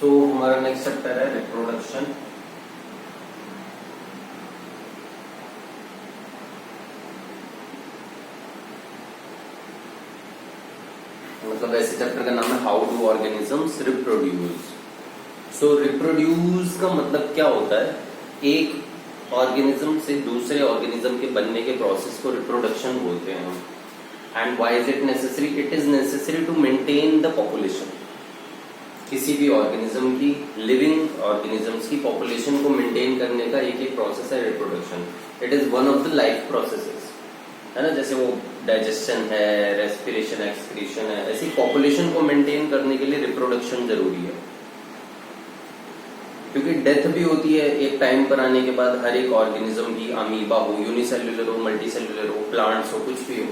तो हमारा next chapter है रिप्रोडक्शन। मतलब ऐसे चैप्टर का नाम है how do organisms reproduce. So reproduce का मतलब क्या होता है? एक ऑर्गेनिज्म से दूसरे ऑर्गेनिज्म के बनने के प्रोसेस को रिप्रोडक्शन बोलते हैं हम। And why is it necessary? It is necessary to maintain the population. किसी भी ऑर्गेनिज्म की, लिविंग ऑर्गेनिजम्स की पॉपुलेशन को मेंटेन करने का एक एक प्रोसेस है reproduction. It is one of the life processes, है ना। जैसे वो डाइजेशन है, रेस्पिरेशन, एक्सक्रीशन है, ऐसी पॉपुलेशन को मेंटेन करने के लिए रिप्रोडक्शन जरूरी है। क्योंकि डेथ भी होती है एक टाइम पर आने के बाद, हर एक ऑर्गेनिज्म की, अमीबा हो, यूनिसेल्युलर हो, मल्टीसेल्युलर हो, प्लांट्स हो, कुछ भी हो,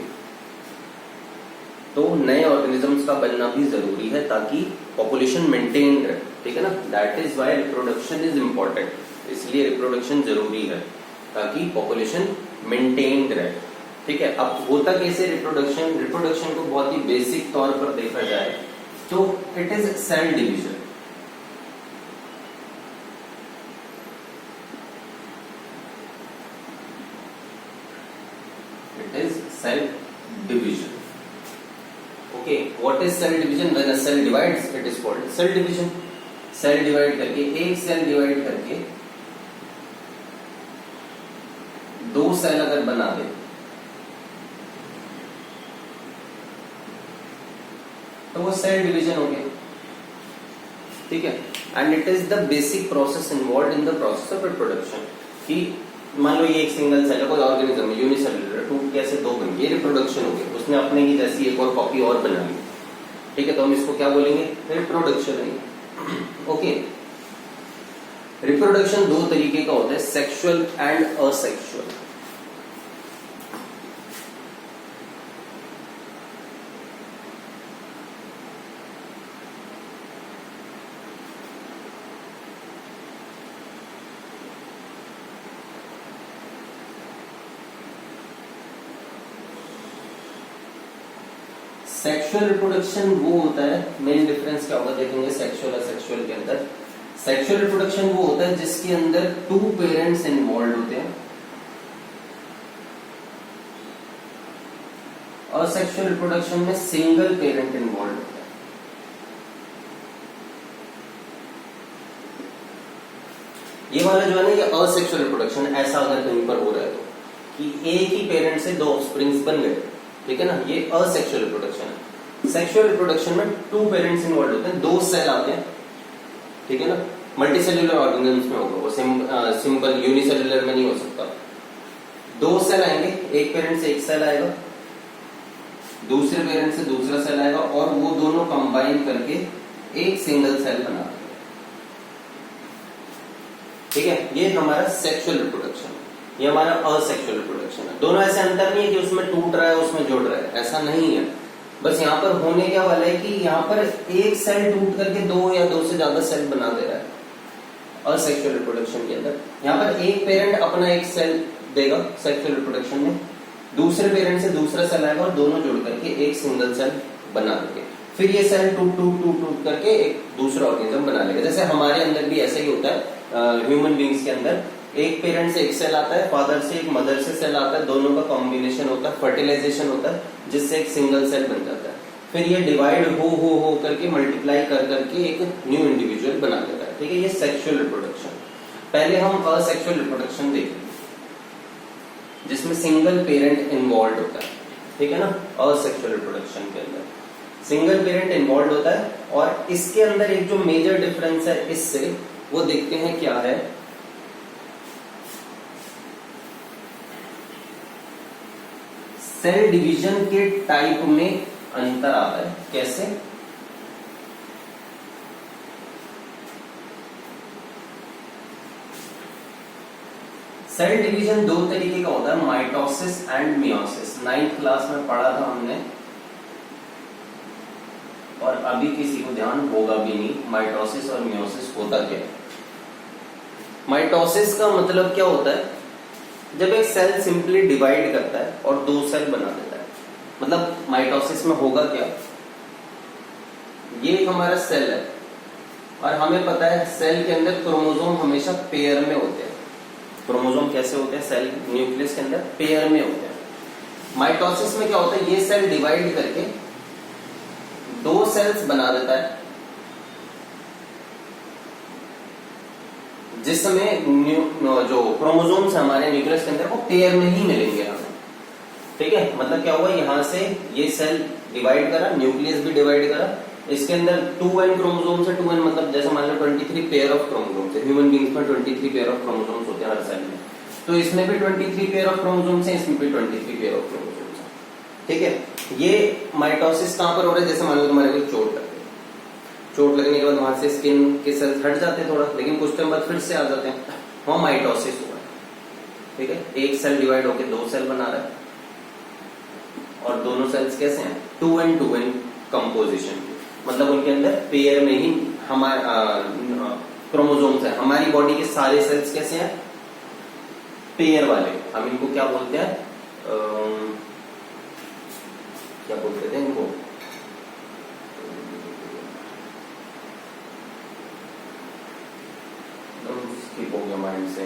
तो नए ऑर्गेनिजम्स का बनना भी जरूरी है ताकि पॉपुलेशन मेंटेन रहे। ठीक है ना। That is why reproduction is important. इसलिए रिप्रोडक्शन जरूरी है ताकि पॉपुलेशन मेंटेन्ड रहे। ठीक है। अब होता कैसे रिप्रोडक्शन? रिप्रोडक्शन को बहुत ही बेसिक तौर पर देखा जाए तो it is cell division. It is cell division. Okay, what is cell division? When a cell divides, it is called cell division. Cell divide करके, एक सेल डिवाइड करके दो सेल अगर बना दे तो वो सेल डिवीजन हो गया। ठीक है। And it is the basic process involve in the process of reproduction. कि मान लो ये एक सिंगल सेल है, कोई ऑर्गेनिज्म है, यूनिसेल्युलर, टूट कैसे दो बन गए, रिप्रोडक्शन हो गया। उसने अपने की जैसी एक और कॉपी और बना ली। ठीक है। तो हम इसको क्या बोलेंगे? रिप्रोडक्शन है। ओके। रिप्रोडक्शन दो तरीके का होता है, sexual and asexual. Sexual reproduction वो होता है, मेन डिफरेंस क्या होगा देखेंगे सेक्सुअल और सेक्सुअल के अंदर। सेक्सुअल रिप्रोडक्शन वो होता है जिसके अंदर टू पेरेंट्स इन्वॉल्व होते हैं। और सेक्सुअल रिप्रोडक्शन में सिंगल पेरेंट इन्वॉल्व होता है। ये वाला जो है ना, ये असेक्सुअल रिप्रोडक्शन, ऐसा अगर कहीं पर हो रहा है तो कि एक ही पेरेंट से दो ऑफस्प्रिंग्स बन गए, ठीक है ना, ये असेक्सुअल रिप्रोडक्शन है। सेक्सुअल रिप्रोडक्शन में टू पेरेंट्स इन्वॉल्व होते हैं, दो सेल आते हैं। ठीक है ना। मल्टीसेल्युलर ऑर्गेनिजम्स में होगा वो, सिंपल यूनिसेल्युलर में नहीं हो सकता। दो सेल आएंगे, एक पेरेंट से एक सेल आएगा, दूसरे पेरेंट से दूसरा सेल आएगा, और वो दोनों कंबाइन करके एक सिंगल सेल बना देंगे। ठीक है। ये हमारा सेक्सुअल रिप्रोडक्शन, ये हमारा असेक्सुअल रिप्रोडक्शन है। दोनों ऐसे अंतर नहीं है कि उसमें टूट रहा है उसमें जोड़ रहा है, ऐसा नहीं है। बस यहाँ पर होने क्या वाला है कि यहाँ पर एक सेल टूट करके दो या दो से ज्यादा सेल बना दे रहा है असेक्सुअल रिप्रोडक्शन के अंदर। यहाँ पर एक पेरेंट अपना एक सेल देगा सेक्सुअल रिप्रोडक्शन में, दूसरे पेरेंट से दूसरा सेल आएगा और दोनों जुड़ करके एक सिंगल सेल बना देंगे। फिर ये सेल टूट टूट टूट टूट करके एक दूसरा ऑर्गेनिज्म बना लेगा। जैसे हमारे अंदर भी ऐसा ही होता है, ह्यूमन बींग्स के अंदर एक पेरेंट से एक सेल आता है, फादर से एक, मदर से सेल आता है, दोनों का कॉम्बिनेशन होता है, फर्टिलाइजेशन होता है, जिससे एक सिंगल सेल बन जाता है। फिर ये डिवाइड हो करके मल्टीप्लाई कर करके एक न्यू इंडिविजुअल बना देता है। ठीक है। ये सेक्सुअल रिप्रोडक्शन। पहले हम असेक्सुअल रिप्रोडक्शन देखेंगे जिसमें सिंगल पेरेंट इन्वॉल्व होता है। ठीक है ना। असेक्सुअल रिप्रोडक्शन के अंदर सिंगल पेरेंट इन्वॉल्व होता है, और इसके अंदर एक जो मेजर डिफरेंस है इससे, वो देखते हैं क्या है। सेल डिवीजन के टाइप में अंतर आता है। कैसे? सेल डिवीजन दो तरीके का होता है, mitosis and meiosis. 9th class में पढ़ा था हमने, और अभी किसी को ध्यान होगा भी नहीं माइटोसिस और मियोसिस होता क्या है। माइटोसिस का मतलब क्या होता है? जब एक सेल सिंपली डिवाइड करता है और दो सेल बना देता है। मतलब माइटोसिस में होगा क्या, ये हमारा सेल है, और हमें पता है सेल के अंदर क्रोमोसोम हमेशा पेयर में होते हैं। क्रोमोसोम कैसे होते हैं सेल न्यूक्लियस के अंदर? पेयर में होते हैं। माइटोसिस में क्या होता है, ये सेल डिवाइड करके दो सेल्स बना देता है, जिसमें जो क्रोमोसोम्स हमारे न्यूक्लियस के अंदर वो पेयर में ही मिलेंगे हमें। ठीक है, मतलब क्या हुआ, यहां से ये सेल डिवाइड करा, न्यूक्लियस भी डिवाइड करा, इसके अंदर 2n क्रोमोसोम्स है। 2n मतलब जैसे मान लो 23 पेयर ऑफ क्रोमोसोम्स है। ह्यूमन बींग्स में 23 पेयर ऑफ क्रोमोसोम्स होते हैं हर सेल में, तो इसमें भी 23 पेयर ऑफ क्रोमोसोम्स है, इसमें भी 23 पेयर ऑफ क्रोमोसोम्स है। ठीक है, ये माइटोसिस कहां पर हो रहा है? जैसे मान लो तुम्हारे को चोट लग गई, चोट लगने के बाद वहां से स्किन के सेल्स हट जाते हैं थोड़ा, लेकिन कुछ टाइम बाद फिर से आ जाते हैं, वहां माइटोसिस हुआ है। ठीक है, एक सेल डिवाइड होकर दो सेल बना रहा है, और दोनों सेल्स कैसे हैं? 2n कंपोजिशन, मतलब उनके अंदर पेयर में ही हमारे क्रोमोसोम्स है। हमारी बॉडी के सारे सेल्स कैसे हैं? पेयर वाले। हम इनको क्या बोलते हैं? क्या बोलते थे इनको? स्किप हो गया माइंड से,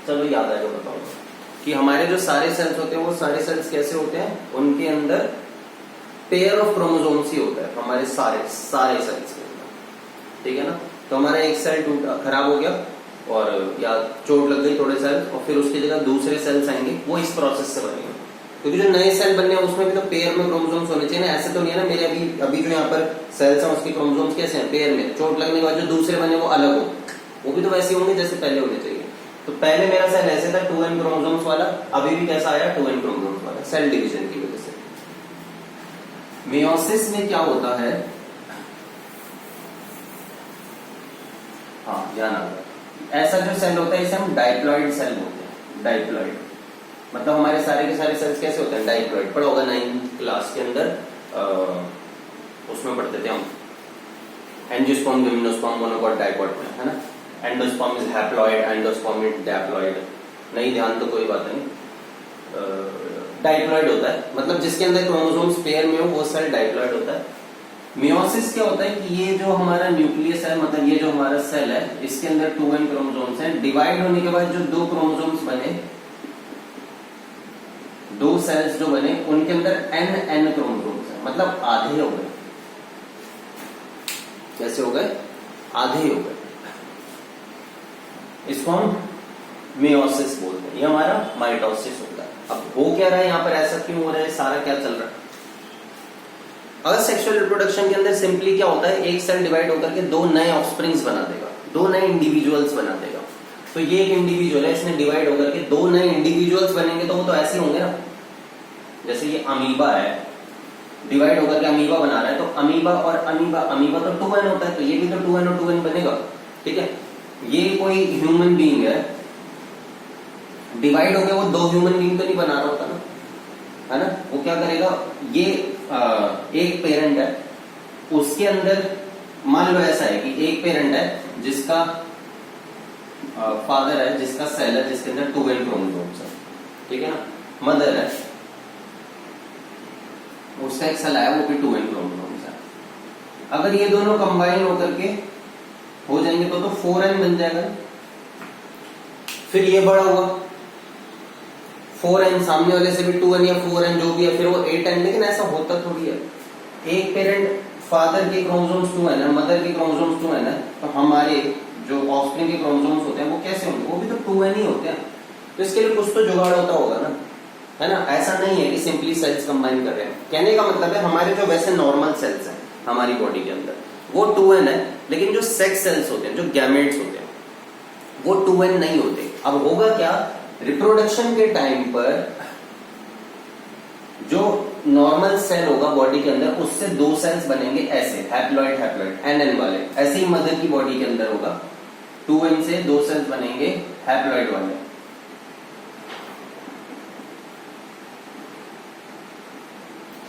चलो याद आएगा बताऊंगा कि हमारे जो सारे सेल्स होते हैं वो सारे सेल्स कैसे होते हैं? उनके अंदर पेयर ऑफ क्रोमोसोम्स ही होता है हमारे सारे सेल्स के अंदर। ठीक है ना, तो हमारा एक सेल खराब हो गया और या चोट लग गई थोड़े सेल, और फिर उसकी जगह दूसरे सेल्स आएंगे, वो इस प्रोसेस से बनेंगे। क्योंकि जो नए सेल बनने हैं उसमें भी तो पेयर में क्रोमोसोम्स होने चाहिए ना, ऐसे तो नहीं है ना मेरे अभी जो यहाँ पर सेल्स हैं उसके क्रोमोसोम्स कैसे हैं? पेयर में। चोट लगने के बाद जो दूसरे बने वो अलग हो, वो भी तो वैसे होंगे जैसे पहले होने चाहिए। तो पहले मेरा सेल ऐसे था 2n क्रोमोसोम्स वाला, अभी भी कैसा आया? 2n क्रोमोसोम्स वाला, सेल डिवीजन की वजह से। मेयोसिस में क्या होता है? हाँ ध्यान आ गया, ऐसा जो सेल होता है इसे हम डाइप्लॉइड सेल बोलते हैं। डाइप्लॉइड मतलब हमारे सारे के सारे सेल्स कैसे होते हैं? डाइप्लॉइड। पढ़ा होगा 9th क्लास के अंदर, उसमें पढ़ते थे हम एंजियोस्पर्म, जिम्नोस्पर्म, मोनोकॉट, डाइकॉट में, है ना। Endosperm is haploid, endosperm is diploid. नहीं ध्यान तो कोई बात नहीं। डाइप्लॉइड होता है मतलब जिसके अंदर क्रोमोसोम्स पेयर में हो वो सेल डाइप्लॉइड होता है। मियोसिस क्या होता है कि ये जो हमारा न्यूक्लियस है, मतलब ये जो हमारा सेल है, इसके अंदर 2n क्रोमोसोम्स हैं। डिवाइड होने के बाद जो दो क्रोमोसोम्स बने, दो सेल्स जो बने, उनके अंदर n क्रोमोसोम्स हैं, मतलब आधे हो गए। कैसे हो गए? आधे हो गए। इसको हम मियोसिस बोलते हैं। ये हमारा माइटोसिस होता है। अब हो क्या रहा है यहाँ पर, ऐसा क्यों हो रहा है, सारा क्या चल रहा है? अगर सेक्सुअल रिप्रोडक्शन के अंदर सिंपली क्या होता है, एक सेल डिवाइड होकर के दो नए ऑफस्प्रिंग्स बना देगा, दो नए इंडिविजुअल्स बना देगा। तो ये एक इंडिविजुअल है, इसने डिवाइड होकर के दो नए इंडिविजुअल्स बनेंगे, तो वो तो ऐसे होंगे ना, जैसे ये अमीबा है, डिवाइड होकर के अमीबा बना रहा है, तो अमीबा और अमीबा तो 2n होता है, तो ये भी तो 2n और 2n बनेगा। ठीक है, ये कोई ह्यूमन बीइंग है, डिवाइड हो गया, वो दो ह्यूमन बीइंग तो नहीं बना रहा होता ना, है ना। वो क्या करेगा, ये एक पेरेंट है, उसके अंदर मान लो ऐसा है कि एक पेरेंट है जिसका फादर है, जिसका सेल है, जिसके अंदर 2n क्रोमोसोम्स है। ठीक है ना, मदर है, उसका एक सेल आया, वो भी 2n क्रोमोसोम्स है। अगर ये दोनों कंबाइन होकर के हो जाएंगे तो 4n बन जाएगा। फिर ये बड़ा हुआ 4n, सामने वाले से भी 2n या 4n जो भी है, फिर वो 8n। लेकिन ऐसा होता थोड़ी है, एक पेरेंट फादर के क्रोमोसोम्स 2n है, मदर के क्रोमोसोम्स 2n है, तो हमारे जो ऑफस्प्रिंग के क्रोमोसोम्स होते हैं वो कैसे होंगे, वो भी तो 2n ही होते हैं। तो इसके लिए कुछ तो जुगाड़ होता होगा ना, है ना। ऐसा नहीं है कि सिंपली सेल्स कंबाइन कर रहे हैं। कहने का मतलब है हमारे जो वैसे नॉर्मल सेल्स हैं हमारी बॉडी के अंदर वो 2n है, लेकिन जो सेक्स सेल्स होते हैं, जो गैमेट्स होते हैं, वो 2n नहीं होते। अब होगा क्या, रिप्रोडक्शन के टाइम पर जो नॉर्मल सेल होगा बॉडी के अंदर, उससे दो सेल्स बनेंगे ऐसे, हैप्लॉइड हैप्लॉइड nn वाले। ऐसे ही मदर की बॉडी के अंदर होगा, 2n से दो सेल्स बनेंगे हैप्लॉइड वाले।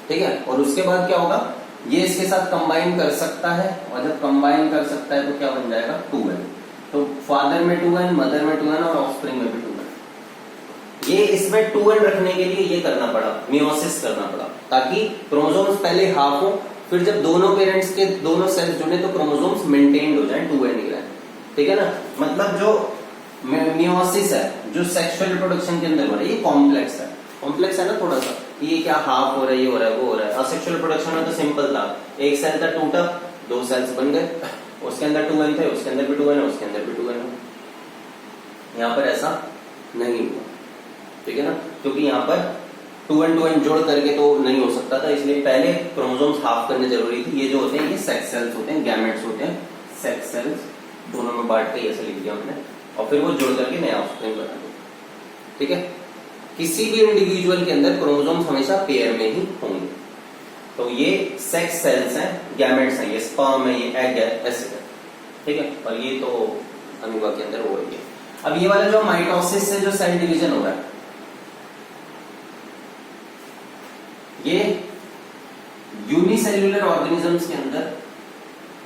ठीक है, और उसके बाद क्या होगा, ये इसके साथ कंबाइन कर सकता है, और जब कंबाइन कर सकता है तो क्या बन जाएगा, 2n। तो फादर में 2n, मदर में 2n और ऑफस्प्रिंग में भी 2n। ये इसमें 2n रखने के लिए ये करना पड़ा, मियोसिस करना पड़ा, ताकि क्रोमोसोम्स पहले हाफ हो, फिर जब दोनों पेरेंट्स के दोनों सेल्स जुड़े तो क्रोमोसोम्स मेंटेन्ड हो जाए, 2n ही रहे। ठीक है ना। मतलब जो मियोसिस है, जो सेक्सुअल रिप्रोडक्शन के अंदर हो रहा है, ये कॉम्प्लेक्स है। कॉम्प्लेक्स है ना थोड़ा सा, ये क्या हाफ हो रहा है, ये हो रहा है, वो हो रहा है। असेक्सुअल रिप्रोडक्शन में तो सिंपल था, एक सेल था टूटा, 2 सेल्स बन गए, उसके अंदर 2n थे, उसके अंदर भी 2n है, उसके अंदर भी 2n है। यहाँ पर ऐसा नहीं हुआ। ठीक है ना, क्योंकि यहाँ पर 2n जोड़ करके तो नहीं हो सकता था, इसलिए पहले क्रोमोसोम्स हाफ करने जरूरी थी। ये जो होते हैं ये सेक्स सेल्स होते हैं, गैमेट्स होते हैं, सेक्स सेल्स दोनों में बांट के ऐसे लिख दिया हमने, और फिर वो जोड़ करके नया ऑफस्प्रिंग बना दो। ठीक है। किसी भी इंडिविजुअल के अंदर क्रोमोसोम्स हमेशा पेयर में ही होंगे। तो ये सेक्स सेल्स हैं, गैमेट्स हैं, ये स्पर्म है, ये एग है, ऐसे है। ठीक है। और ये तो अमीबा के अंदर हो रही है। अब ये वाला जो माइटोसिस से जो सेल डिवीजन हो रहा है, ये यूनिसेल्युलर ऑर्गेनिजम्स के अंदर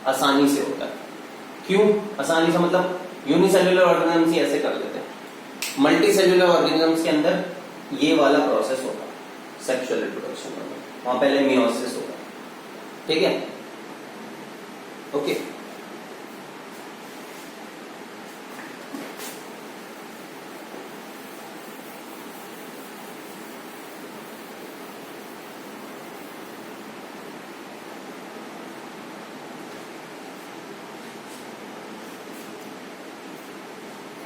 आसानी से होता है। क्यों आसानी से, मतलब यूनिसेल्युलर ऑर्गेनिजम्स ही ऐसे कर देते हैं। मल्टीसेल्युलर ऑर्गेनिजम्स के अंदर ये वाला प्रोसेस होगा सेक्सुअल रिप्रोडक्शन में, वहां पहले मियोसिस होगा। ठीक है। ओके।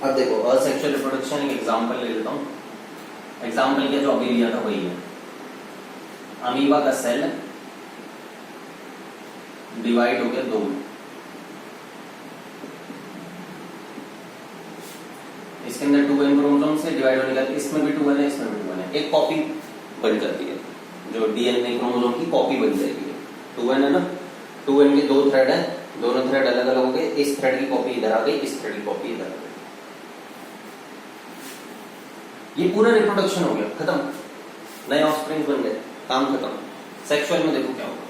अब देखो असेक्सुअल रिप्रोडक्शन एक एग्जांपल ले लेता हूं। एग्जांपल क्या जो अभी लिया था वही है। अमीबा का सेल डिवाइड हो गया 2 में, इसके अंदर 2n क्रोमोसोम से डिवाइड होने का, इसमें भी 2n है, इसमें भी 2n है, एक कॉपी बन जाती है, जो डीएनए क्रोमोसोम की कॉपी बन जाएगी। 2n है ना, 2n के 2 थ्रेड है, दोनों थ्रेड अलग अलग हो गए, इस थ्रेड की कॉपी इधर आ गई, इस थ्रेड की कॉपी इधर आ गई। ये पूरा रिप्रोडक्शन हो गया, खत्म, नए ऑफस्प्रिंग बन गए, काम खत्म। सेक्सुअल में देखो क्या होगा,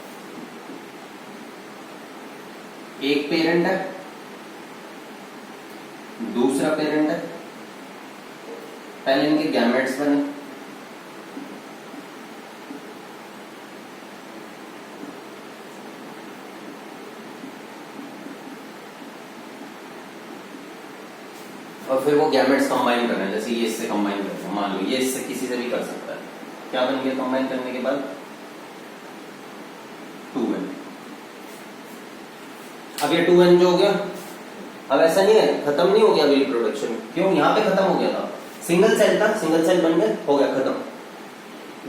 एक पेरेंट है, दूसरा पेरेंट है, पहले इनके गैमेट्स बने, और फिर वो गैमेट्स कंबाइन कर रहे हैं, जैसे ये इससे कंबाइन कर रहे हैं, मान लो ये इससे किसी से भी कर सकता है। क्या बन गया कंबाइन करने के बाद, 2n। अब ये 2n जो हो गया, अब ऐसा नहीं है, खत्म नहीं हो गया अभी रिप्रोडक्शन। क्यों, यहाँ पे खत्म हो गया था, सिंगल सेल था, सिंगल सेल बन गए, हो गया खत्म।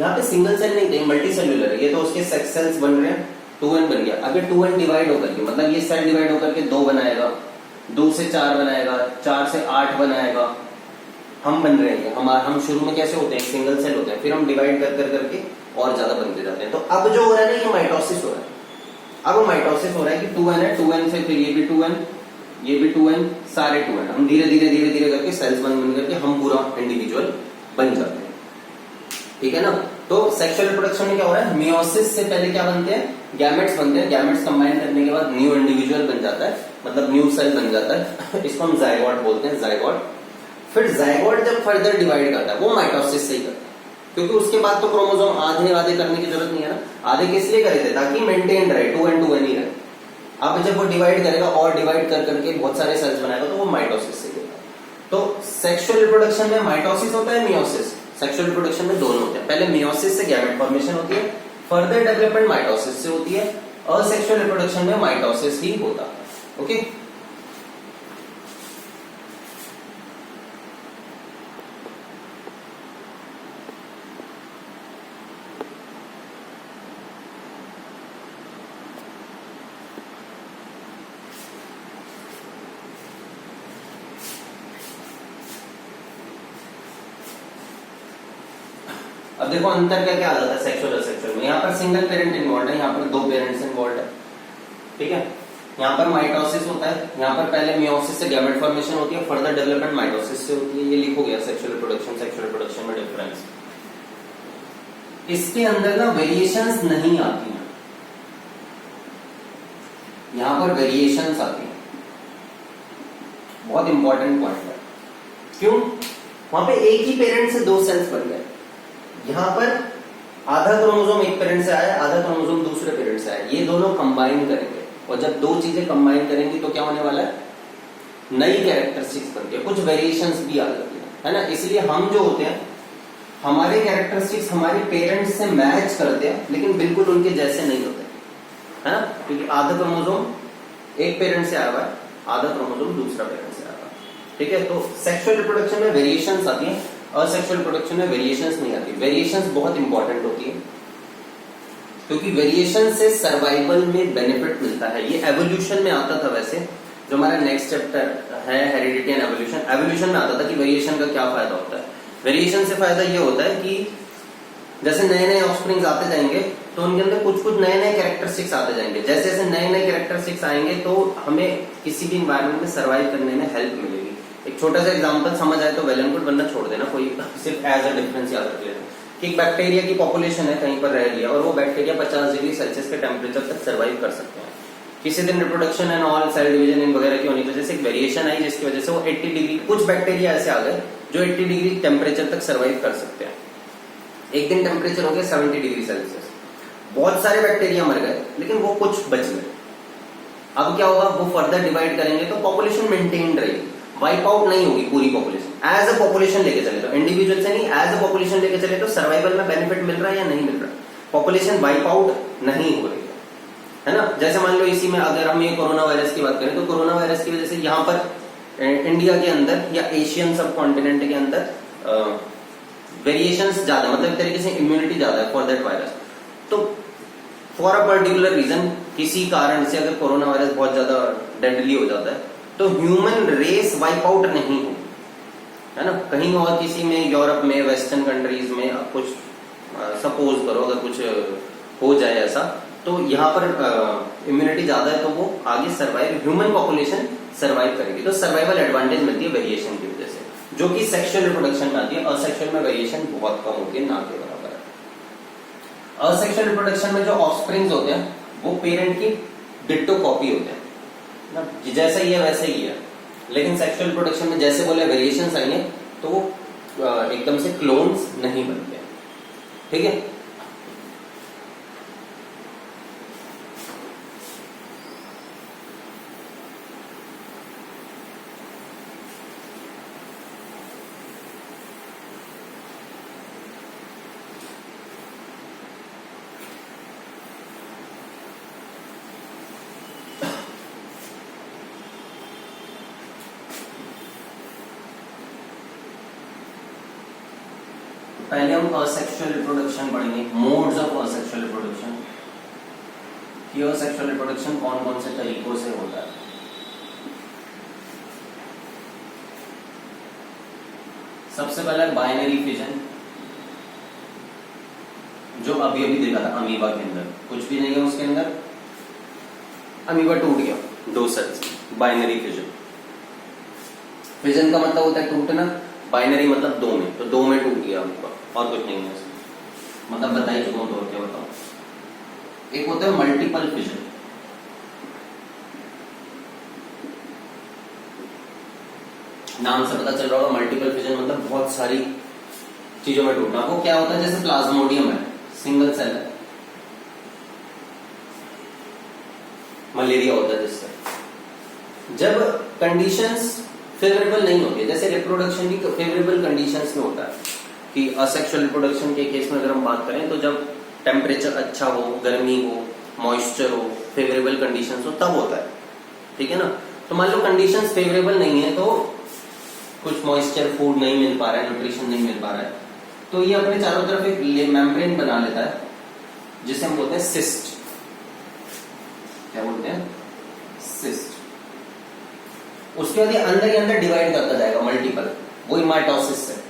यहाँ पे सिंगल सेल नहीं थे, मल्टी सेल्यूलर है, ये तो उसके सेक्स सेल्स बन रहे हैं, 2n बन गया। अब ये 2n डिवाइड होकर के, मतलब ये सेल डिवाइड होकर के 2 बनाएगा, 2 से 4 बनाएगा, 4 से 8 बनाएगा। हम बन रहे हैं, हम शुरू में कैसे होते हैं, सिंगल सेल होते हैं, फिर हम डिवाइड कर कर करके और ज्यादा बनते जाते हैं। तो अब जो हो रहा है ना, ये माइटोसिस हो रहा है। अब माइटोसिस हो रहा है कि 2n है, 2n से फिर ये भी 2n, ये भी 2n, सारे 2n, हम धीरे धीरे धीरे धीरे करके सेल्स बन करके हम पूरा इंडिविजुअल बन जाते हैं। ठीक है ना। तो सेक्सुअल रिप्रोडक्शन में क्या हो रहा है, मियोसिस से पहले क्या बनते हैं, गैमेट्स बनते हैं, गैमेट्स कंबाइन करने के बाद न्यू इंडिविजुअल बन जाता है, मतलब न्यू सेल बन जाता है, इसको हम जायगोट बोलते हैं, जायगोट। फिर जायगोट जब फर्दर डिवाइड करता है, वो माइटोसिस से ही करता है, क्योंकि उसके बाद तो क्रोमोसोम आधे आधे करने की जरूरत नहीं है ना। आधे किस लिए करे थे, ताकि मेंटेन रहे, 2n ही रहे। अब जब वो डिवाइड करेगा और डिवाइड कर करके बहुत सारे सेल्स बनाएगा, तो वो माइटोसिस से होता है। तो सेक्सुअल रिप्रोडक्शन में माइटोसिस होता है, मियोसिस। सेक्सुअल रिप्रोडक्शन में दोनों होते हैं, पहले मियोसिस से गैमेट फॉर्मेशन होती है, फर्दर डेवलपमेंट माइटोसिस से होती है। असेक्सुअल रिप्रोडक्शन में माइटोसिस ही होता है। ओके। अब देखो अंतर क्या क्या आ जाता है सेक्सुअल और सेक्सुअल में। यहाँ पर सिंगल पेरेंट इन्वॉल्व है, यहाँ पर 2 पेरेंट्स इन्वॉल्व है। ठीक है। यहाँ पर माइटोसिस होता है, यहाँ पर पहले मियोसिस से गैमेट फॉर्मेशन होती है, फर्दर डेवलपमेंट माइटोसिस से होती है। ये लिखो गया सेक्सुअल रिप्रोडक्शन में डिफरेंस। इसके अंदर ना वेरिएशंस नहीं आती हैं, यहाँ पर वेरिएशंस आती हैं। बहुत इंपॉर्टेंट पॉइंट है। क्यों, वहां पे एक ही पेरेंट से दो सेल्स बन गए। यहां पर आधा क्रोमोसोम एक पेरेंट से आया, आधा क्रोमोसोम दूसरे पेरेंट से आया, ये दोनों कंबाइन करेंगे, और जब दो चीजें कंबाइन करेंगी तो क्या होने वाला है, नई कैरेक्टरिस्टिक्स बनती है, कुछ वेरिएशंस भी आ जाती है ना। इसलिए हम जो होते हैं, हमारे कैरेक्टरिस्टिक्स हमारे पेरेंट्स से मैच करते हैं, लेकिन बिल्कुल उनके जैसे नहीं होते, है ना, क्योंकि आधा क्रोमोसोम एक पेरेंट से आया हुआ है, आधा क्रोमोसोम दूसरा पेरेंट से आया हुआ है। ठीक है, तो सेक्सुअल रिप्रोडक्शन में वेरिएशंस आती हैं, असेक्सुअल रिप्रोडक्शन में वेरिएशंस नहीं आती। वेरिएशंस बहुत इंपॉर्टेंट होती है, क्योंकि वेरिएशन से सर्वाइवल में बेनिफिट मिलता है। ये एवोल्यूशन में आता था, वैसे जो हमारा नेक्स्ट चैप्टर है हेरिडिटी एंड एवोल्यूशन, एवोल्यूशन में आता था कि वेरिएशन का क्या फायदा होता है। वेरिएशन से फायदा ये होता है कि जैसे नए नए ऑफस्प्रिंग्स आते जाएंगे तो उनके अंदर कुछ कुछ नए नए कैरेक्टरिस्टिक्स आते जाएंगे। जैसे जैसे नए नए कैरेक्टरिस्टिक्स आएंगे तो हमें किसी भी इन्वायरमेंट में सर्वाइव करने में हेल्प मिलेगी। एक छोटा सा एग्जांपल समझ आए तो वेल एंड गुड, वरना छोड़ देना, कोई सिर्फ एज अ डिफरेंस याद रख लेना कि एक बैक्टीरिया की पॉपुलेशन है, कहीं पर रह लिया, और वो बैक्टीरिया 50 डिग्री सेल्सियस के टेम्परेचर तक सर्वाइव कर सकते हैं। किसी दिन reproduction and all cell division इन वगैरह की होने की वजह से एक वेरिएशन आई, जिसकी वजह से वो 80 डिग्री, कुछ बैक्टीरिया ऐसे आ गए जो 80 डिग्री टेम्परेचर तक सर्वाइव कर सकते हैं। एक दिन टेम्परेचर हो गया 70 डिग्री सेल्सियस, बहुत सारे बैक्टीरिया मर गए, लेकिन वो कुछ बच गए। अब क्या होगा, वो फर्दर डिवाइड करेंगे तो पॉपुलेशन मेंटेन रहेगी, वाइप आउट नहीं होगी पूरी पॉपुलेशन। एज अ पॉपुलेशन लेके चले तो, इंडिविजुअल से नहीं, एज अ पॉपुलेशन लेके चले तो सर्वाइवल में बेनिफिट मिल रहा है या नहीं मिल रहा है, पॉपुलेशन वाइप आउट नहीं हो रही है ना। जैसे मान लो इसी में अगर हम ये कोरोना वायरस की बात करें तो कोरोना वायरस की वजह से यहाँ पर इंडिया के अंदर या एशियन सब कॉन्टिनेंट के अंदर वेरिएशंस ज्यादा, मतलब एक तरीके से इम्यूनिटी ज्यादा है फॉर दैट वायरस। तो फॉर अ पर्टिकुलर रीजन, किसी कारण से अगर कोरोना वायरस बहुत ज्यादा डेडली हो जाता है तो ह्यूमन रेस वाइप आउट नहीं हो, है ना। कहीं और किसी में, यूरोप में, वेस्टर्न कंट्रीज में कुछ सपोज करो अगर कुछ हो जाए ऐसा, तो यहाँ पर इम्यूनिटी ज्यादा है तो वो आगे सर्वाइव, ह्यूमन पॉपुलेशन सर्वाइव करेगी। तो सर्वाइवल एडवांटेज मिलती है वेरिएशन की वजह से, जो कि सेक्सुअल रिप्रोडक्शन में आती है। असेक्सुअल में वेरिएशन बहुत कम होती है, ना के बराबर है। असेक्सुअल रिप्रोडक्शन में जो ऑफस्प्रिंग्स होते हैं वो पेरेंट की डिट्टो कॉपी होते हैं ना, जैसा ही है वैसे ही है। लेकिन सेक्सुअल रिप्रोडक्शन में जैसे बोले वेरिएशंस आएंगे तो वो एकदम से क्लोन्स नहीं बनते, ठीक है। पहले हम असेक्सुअल रिप्रोडक्शन पढ़ेंगे, मोड्स ऑफ असेक्सुअल रिप्रोडक्शन, कि असेक्सुअल रिप्रोडक्शन कौन कौन से तरीकों से होता है। सबसे पहला बाइनरी फिजन, जो अभी अभी देखा था अमीबा के अंदर, कुछ भी नहीं है उसके अंदर, अमीबा टूट गया दो सेल्स, बाइनरी फिजन। फिजन का मतलब होता है टूटना, बाइनरी मतलब दो में, तो दो में टूट गया अमीबा, और कुछ नहीं है इसमें। मतलब बता ही चुका हूं, तो क्या बताऊं। एक होता है मल्टीपल फिजन, नाम से पता चल रहा होगा मल्टीपल फिजन मतलब बहुत सारी चीजों में टूटना। वो क्या होता है, जैसे प्लाज्मोडियम है, सिंगल सेल है, मलेरिया होता है जिससे। जब कंडीशंस फेवरेबल नहीं होती, जैसे रिप्रोडक्शन की फेवरेबल कंडीशंस में होता है कि असेक्सुअल रिप्रोडक्शन के केस में अगर हम बात करें तो जब टेम्परेचर अच्छा हो, गर्मी हो, मॉइस्चर हो, फेवरेबल कंडीशंस हो, तब होता है, ठीक है ना। तो मान लो कंडीशंस फेवरेबल नहीं है, तो कुछ मॉइस्चर, फूड नहीं मिल पा रहा है, न्यूट्रिशन नहीं मिल पा रहा है, तो ये अपने चारों तरफ एक मेम्ब्रेन बना लेता है जिसे हम बोलते हैं सिस्ट। क्या बोलते हैं, सिस्ट। उसके बाद ये अंदर ही अंदर डिवाइड करता जाएगा मल्टीपल, वही माइटोसिस है।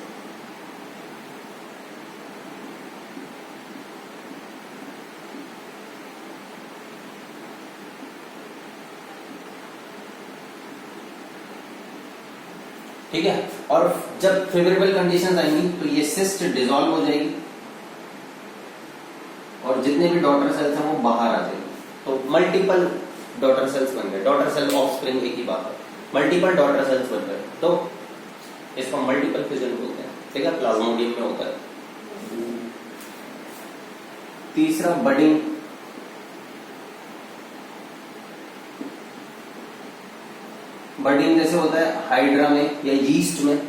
ठीक है, और जब फेवरेबल कंडीशंस आएंगी तो ये सिस्ट डिसॉल्व हो जाएगी और जितने भी डॉटर सेल्स हैं वो बाहर आ जाएंगे, तो मल्टीपल डॉटर सेल्स बन गए। डॉटर सेल ऑफस्प्रिंग एक ही बात है, मल्टीपल डॉटर सेल्स बन गए। तो इसको मल्टीपल फिजन बोलते हैं, ठीक है, प्लाज्मोडियम में होता है। तीसरा बडिंग, बडिंग जैसे होता है हाइड्रा में या यीस्ट में।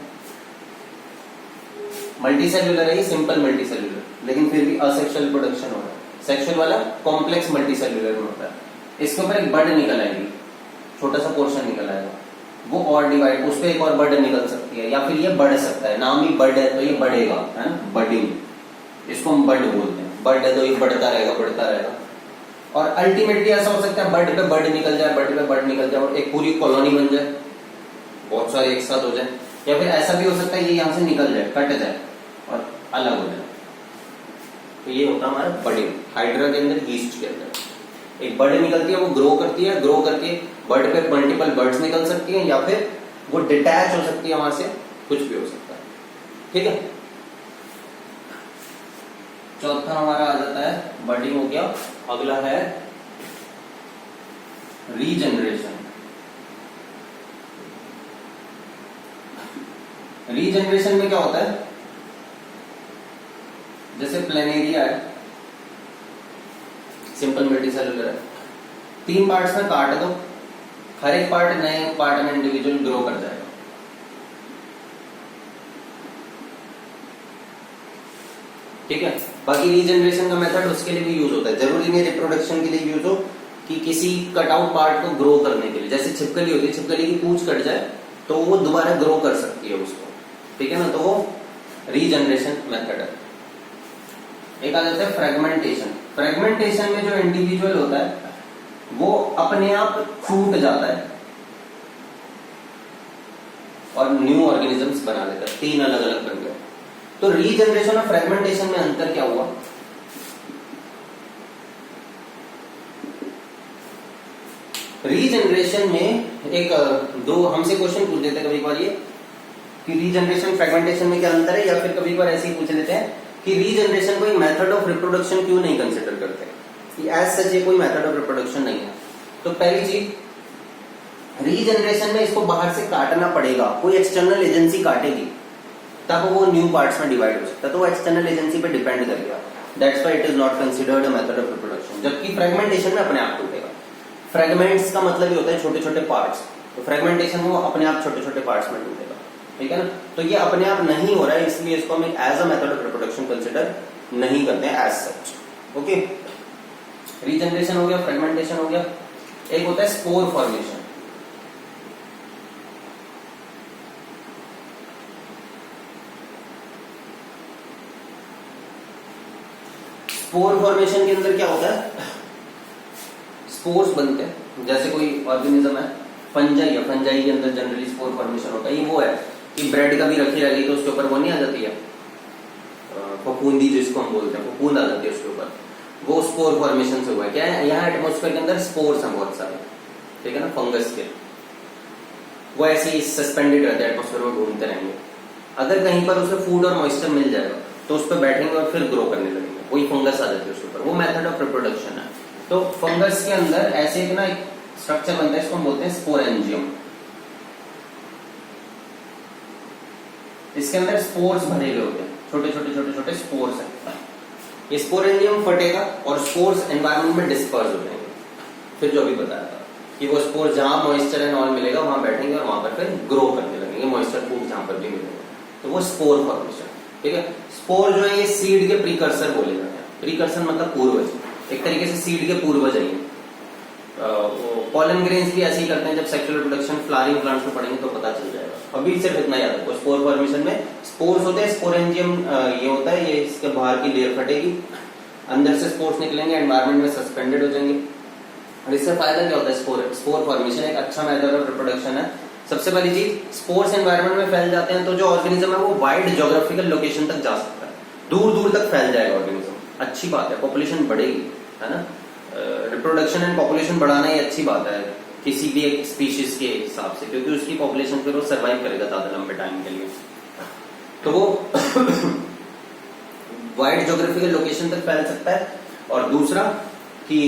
मल्टीसेल्यूलर है ये, सिंपल मल्टीसेल्यूलर, लेकिन फिर भी असेक्सुअल प्रोडक्शन हो रहा है। सेक्सुअल वाला कॉम्प्लेक्स मल्टीसेल्यूलर में होता है। इसके ऊपर एक बड निकल आएगी, छोटा सा पोर्शन निकल आएगा, वो और डिवाइड, उस पर एक और बड निकल सकती है, या फिर ये बढ़ सकता है, नाम ही बड है तो ये बढ़ेगा, है ना, बडिंग, इसको हम बड बोलते हैं। बड है तो ये बढ़ता रहेगा बढ़ता रहेगा। और अल्टीमेटली ऐसा हो सकता है बड पे बड निकल जाए, बड पे बड निकल जाए और एक पूरी कॉलोनी बन जाए, बहुत सारे एक साथ हो जाए। या फिर ऐसा भी हो सकता है ये यहाँ से निकल जाए, कट जाए और अलग हो जाए। तो ये होता है हमारा बडिंग, हाइड्रा के अंदर, यीस्ट के अंदर। एक बड निकलती है, वो ग्रो करती है, ग्रो करके बड पे मल्टीपल बर्ड्स निकल सकती हैं, या फिर वो डिटैच हो सकती है वहां से, कुछ भी हो सकता है, ठीक है। चौथा हमारा आ जाता है, बडिंग हो गया। अगला है रीजनरेशन। रीजनरेशन में क्या होता है, जैसे प्लेनेरिया है, सिंपल मल्टीसेल्यूलर है, 3 पार्ट्स में काट दो, हर एक पार्ट नए पार्ट में इंडिविजुअल ग्रो कर जाएगा। ठीक है। बाकी रीजनरेशन का मेथड उसके लिए भी यूज होता है, जरूरी नहीं रिप्रोडक्शन के लिए यूज हो कि किसी कट आउट पार्ट को ग्रो करने के लिए। जैसे छिपकली होती है, छिपकली की पूंछ कट जाए तो वो दोबारा ग्रो कर सकती है उसको, ठीक है ना, तो वो रीजनरेशन मेथड है। एक आ जाता है फ्रेगमेंटेशन। फ्रेगमेंटेशन में जो इंडिविजुअल होता है वो अपने आप छूट जाता है और न्यू ऑर्गेनिजम्स बना लेता है, 3 अलग अलग बन गए। तो रीजनरेशन और फ्रेगमेंटेशन में अंतर क्या हुआ? रीजनरेशन में एक दो हमसे क्वेश्चन पूछ लेते हैं कभी कभार ये कि रीजनरेशन फ्रेगमेंटेशन में क्या अंतर है, या फिर कभी कभार ऐसे ही पूछ लेते हैं कि रीजनरेशन को एक मेथड ऑफ रिप्रोडक्शन क्यों नहीं कंसिडर करते, कि एज सच ये कोई मेथड ऑफ रिप्रोडक्शन नहीं है। तो पहली चीज, रीजनरेशन में इसको बाहर से काटना पड़ेगा, कोई एक्सटर्नल एजेंसी काटेगी तब वो न्यू पार्ट्स में डिवाइड हो सकता है, तो वो एक्सटर्नल एजेंसी पे डिपेंड करेगा। That's why it is not considered a method of reproduction. जबकि फ्रेगमेंटेशन में अपने आप टूटेगा। फ्रेगमेंट्स का मतलब ही होता है छोटे छोटे पार्ट्स, तो फ्रेगमेंटेशन में वो अपने आप छोटे छोटे पार्ट्स में टूटेगा, ठीक है ना। तो ये अपने आप नहीं हो रहा है, इसलिए इसको हम as a method of reproduction consider नहीं करते हैं एज सच। ओके, रीजनरेशन हो गया, फ्रेगमेंटेशन हो गया। एक होता है स्पोर फॉर्मेशन। स्पोर फॉर्मेशन के अंदर क्या होता है, स्पोर्स बनते हैं। जैसे कोई ऑर्गेनिज्म है, फंजाई है, फंजाई के अंदर जनरली स्पोर फॉर्मेशन होता है। ये वो है कि ब्रेड कभी रखी रहेगी तो उसके ऊपर वो नहीं आ जाती है फफूंदी, जिसको हम बोलते हैं, फफूंद आ जाती है उसके ऊपर, वो स्पोर फॉर्मेशन से हुआ है। क्या है, यहाँ एटमोस्फेयर के अंदर स्पोर्स हैं बहुत सारे, ठीक है ना, फंगस के, वो ऐसे ही सस्पेंडेड रहते हैं एटमोस्फेयर में, घूमते रहेंगे। अगर कहीं पर उसे फूड और मॉइस्चर मिल जाएगा तो उस पर बैठेंगे और फिर ग्रो करने लगेंगे, वही फंगस आ जाती है उसके ऊपर। वो मेथड ऑफ रिप्रोडक्शन है। तो फंगस के अंदर ऐसे एक ना एक स्ट्रक्चर बनता है, इसको हम बोलते हैं स्पोरेंजियम। इसके अंदर स्पोर्स भरे हुए होते हैं, छोटे छोटे छोटे छोटे स्पोर्स हैं। ये स्पोरेंजियम फटेगा और स्पोर्स एनवायरनमेंट में डिस्पर्स हो जाएंगे। फिर जो भी बताया था कि वो स्पोर्स जहां मॉइस्चर एंड ऑल मिलेगा वहां बैठेंगे और वहां पर फिर ग्रो करने लगेंगे, मॉइस्चर फूड जहां पर भी मिलेगा, तो वो स्पोर फॉर्मेशन, ठीक है। स्पोर जो है ये सीड के प्रीकर्सर बोले जाते हैं। प्रीकर्सर मतलब पूर्वज, एक तरीके से सीड के पूर्वज है। पॉलन ग्रेन्स भी ऐसे ही करते हैं। जब सेक्सुअल रिप्रोडक्शन फ्लावरिंग प्लांट्स में पढ़ेंगे तो पता चल जाएगा। अभी सिर्फ इतना याद रखो, स्पोर फॉर्मेशन में स्पोर्स होते हैं, स्पोरेंजियम ये होता है, ये इसके बाहर की लेयर फटेगी, अंदर से स्पोर्स निकलेंगे, एनवायरनमेंट में सस्पेंडेड हो जाएंगे। और इससे फायदा क्या होता है, स्पोर फॉर्मेशन एक अच्छा मेथड ऑफ रिप्रोडक्शन है। सबसे पहली चीज, स्पोर्स एनवायरनमेंट में फैल जाते हैं तो जो ऑर्गेनिज्म है वो वाइड ज्योग्राफिकल लोकेशन तक जा सकता है, दूर दूर तक फैल जाएगा ऑर्गेनिज्म। अच्छी बात है, पॉपुलेशन बढ़ेगी, है ना। रिप्रोडक्शन एंड पॉपुलेशन बढ़ाना ही अच्छी बात है किसी भी एक स्पीशीज के हिसाब से, क्योंकि उसकी पॉपुलेशन फिर वो सर्वाइव करेगा ज्यादा लंबे टाइम के लिए। तो वो वाइड ज्योग्राफिकल लोकेशन तक फैल सकता है। और दूसरा कि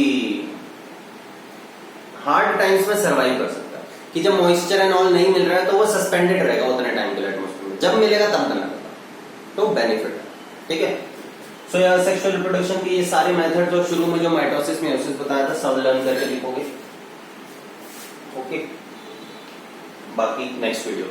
हार्ड टाइम्स में सर्वाइव कर सकता है, कि जब मॉइस्चर एंड ऑल नहीं मिल रहा है तो वो सस्पेंडेड रहेगा उतने टाइम के लिए एटमॉस्फेयर में, मिलेगा, जब मिलेगा तब करना पड़ेगा, तो बेनिफिट है। ठीक है, सो यार सेक्सुअल रिप्रोडक्शन के ये सारे मेथड जो शुरू में जो माइटोसिस मेयोसिस बताया था सब लर्न करके लिखोगे। ओके, बाकी नेक्स्ट वीडियो।